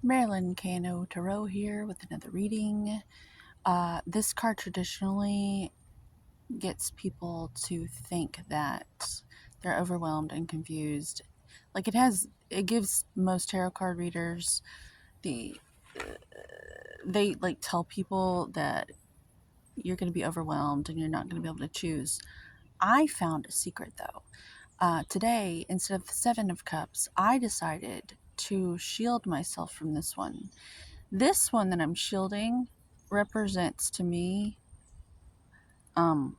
Marilyn Cano Tarot here with another reading. This card traditionally gets people to think that they're overwhelmed and confused. Like it gives most tarot card readers the, they like tell people that you're going to be overwhelmed and you're not going to be able to choose. I found a secret though. Today, instead of the Seven of Cups, I decided to shield myself from this one. This one that I'm shielding represents to me um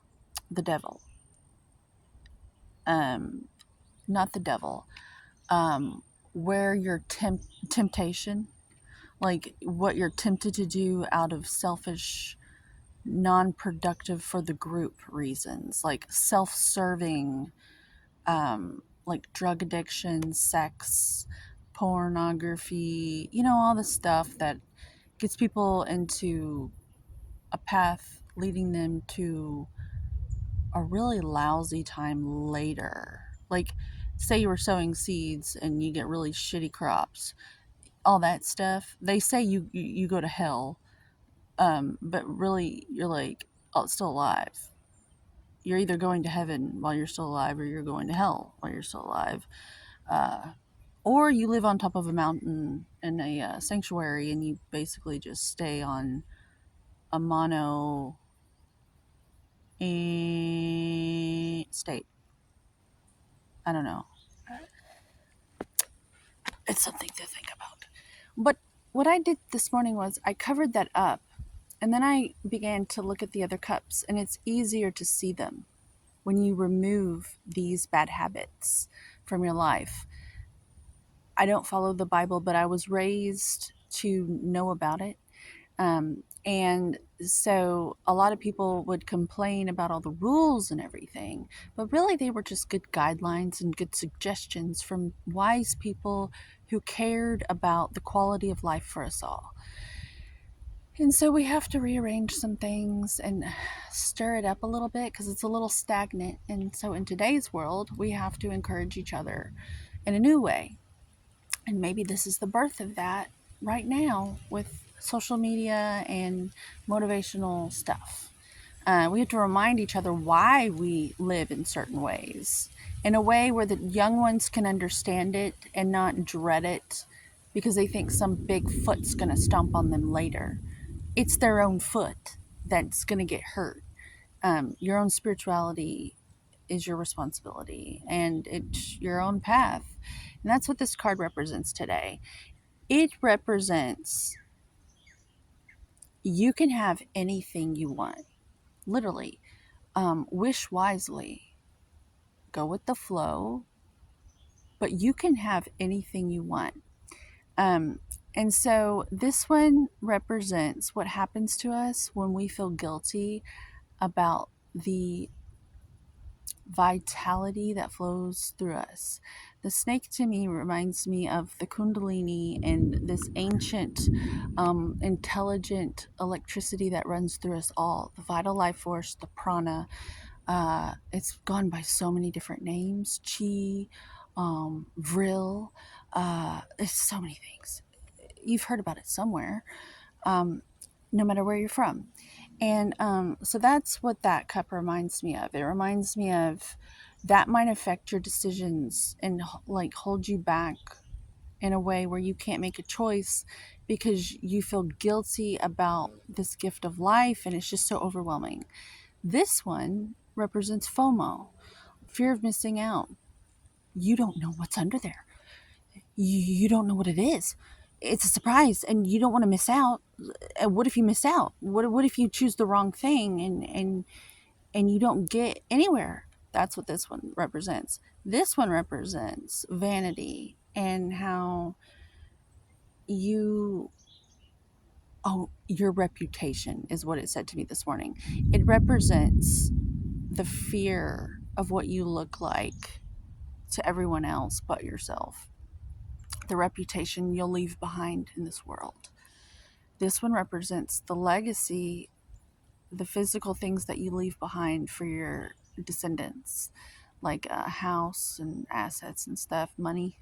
the devil. Um Not the devil. Where your temptation, like what you're tempted to do out of selfish, non-productive for the group reasons, like self-serving, like drug addiction, sex, pornography, all the stuff that gets people into a path leading them to a really lousy time later. Like, say you were sowing seeds and you get really shitty crops, all that stuff. They say you go to hell, but really you're like, oh, still alive. You're either going to heaven while you're still alive, or you're going to hell while you're still alive. Uh, or you live on top of a mountain in a sanctuary, and you basically just stay on a mono state. I don't know. It's something to think about. But what I did this morning was I covered that up, and then I began to look at the other cups, and it's easier to see them when you remove these bad habits from your life. I don't follow the Bible, but I was raised to know about it. And so a lot of people would complain about all the rules and everything, but really they were just good guidelines and good suggestions from wise people who cared about the quality of life for us all. And so we have to rearrange some things and stir it up a little bit because it's a little stagnant. And so in today's world, we have to encourage each other in a new way. And maybe this is the birth of that right now with social media and motivational stuff. We have to remind each other why we live in certain ways, in a way where the young ones can understand it and not dread it because they think some big foot's going to stomp on them later. It's their own foot that's going to get hurt. Your own spirituality is your responsibility, and it's your own path. And that's what this card represents today. It represents you can have anything you want, literally. Wish wisely, go with the flow, but you can have anything you want. Um, and so this one represents what happens to us when we feel guilty about the vitality that flows through us. The snake to me reminds me of the Kundalini and this ancient, intelligent electricity that runs through us all, the vital life force, the prana. It's gone by so many different names: chi, vril. There's so many things. You've heard about it somewhere, no matter where you're from. And so that's what that cup reminds me of. It reminds me of that might affect your decisions and like hold you back in a way where you can't make a choice because you feel guilty about this gift of life and it's just so overwhelming. This one represents FOMO, fear of missing out. You don't know what's under there. You don't know what it is. It's a surprise and you don't want to miss out. And what if you miss out? What if you choose the wrong thing and you don't get anywhere? That's what this one represents. This one represents vanity and how you your reputation is what it said to me this morning. It represents the fear of what you look like to everyone else but yourself, the reputation you'll leave behind in this world. This one represents the legacy, the physical things that you leave behind for your descendants, like a house and assets and stuff, money.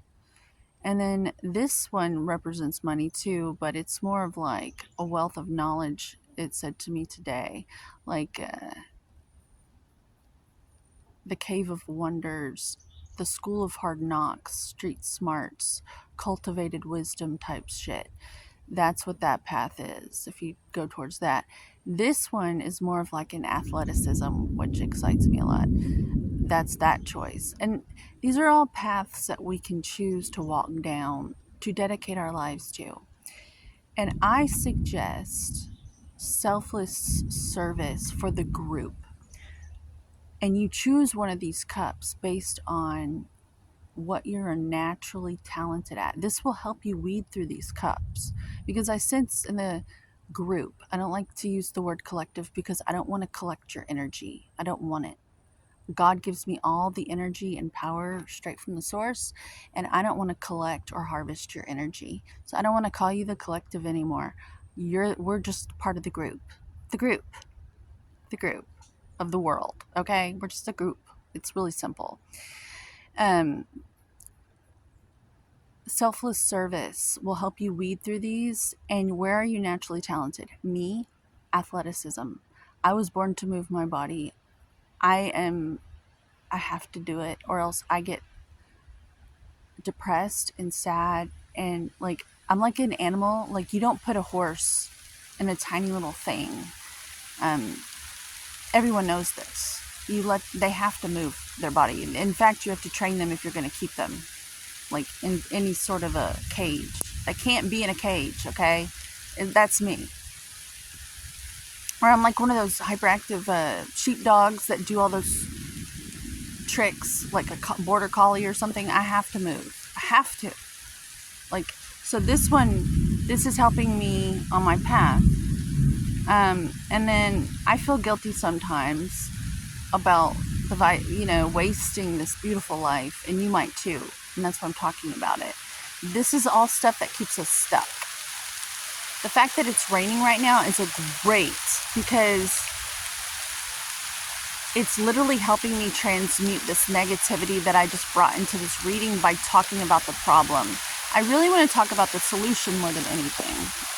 And then this one represents money too, but it's more of like a wealth of knowledge, it said to me today. Like the Cave of Wonders, the School of Hard Knocks, Street Smarts, cultivated wisdom type shit. That's what that path is, if you go towards that. This one is more of like an athleticism, which excites me a lot. That's that choice. And these are all paths that we can choose to walk down, to dedicate our lives to. And I suggest selfless service for the group. And you choose one of these cups based on what you're naturally talented at. This will help you weed through these cups, because I sense in the group, I don't like to use the word collective because I don't want to collect your energy. I don't want it. God gives me all the energy and power straight from the source, and I don't want to collect or harvest your energy. So I don't want to call you the collective anymore. We're just part of the group. The group. The group of the world. Okay? We're just a group. It's really simple. Selfless service will help you weed through these. And where are you naturally talented? Me, athleticism. I was born to move my body. I have to do it, or else I get depressed and sad. And like, I'm like an animal. Like, you don't put a horse in a tiny little thing. Everyone knows this. They have to move their body. In fact, you have to train them if you're going to keep them like in any sort of a cage. I can't be in a cage, okay? That's me. Or I'm like one of those hyperactive sheep dogs that do all those tricks, like a border collie or something. I have to move. I have to. Like, so this is helping me on my path. And then I feel guilty sometimes about wasting this beautiful life, and you might too. And that's why I'm talking about it. This is all stuff that keeps us stuck. The fact that it's raining right now is great, because it's literally helping me transmute this negativity that I just brought into this reading by talking about the problem. I really want to talk about the solution more than anything.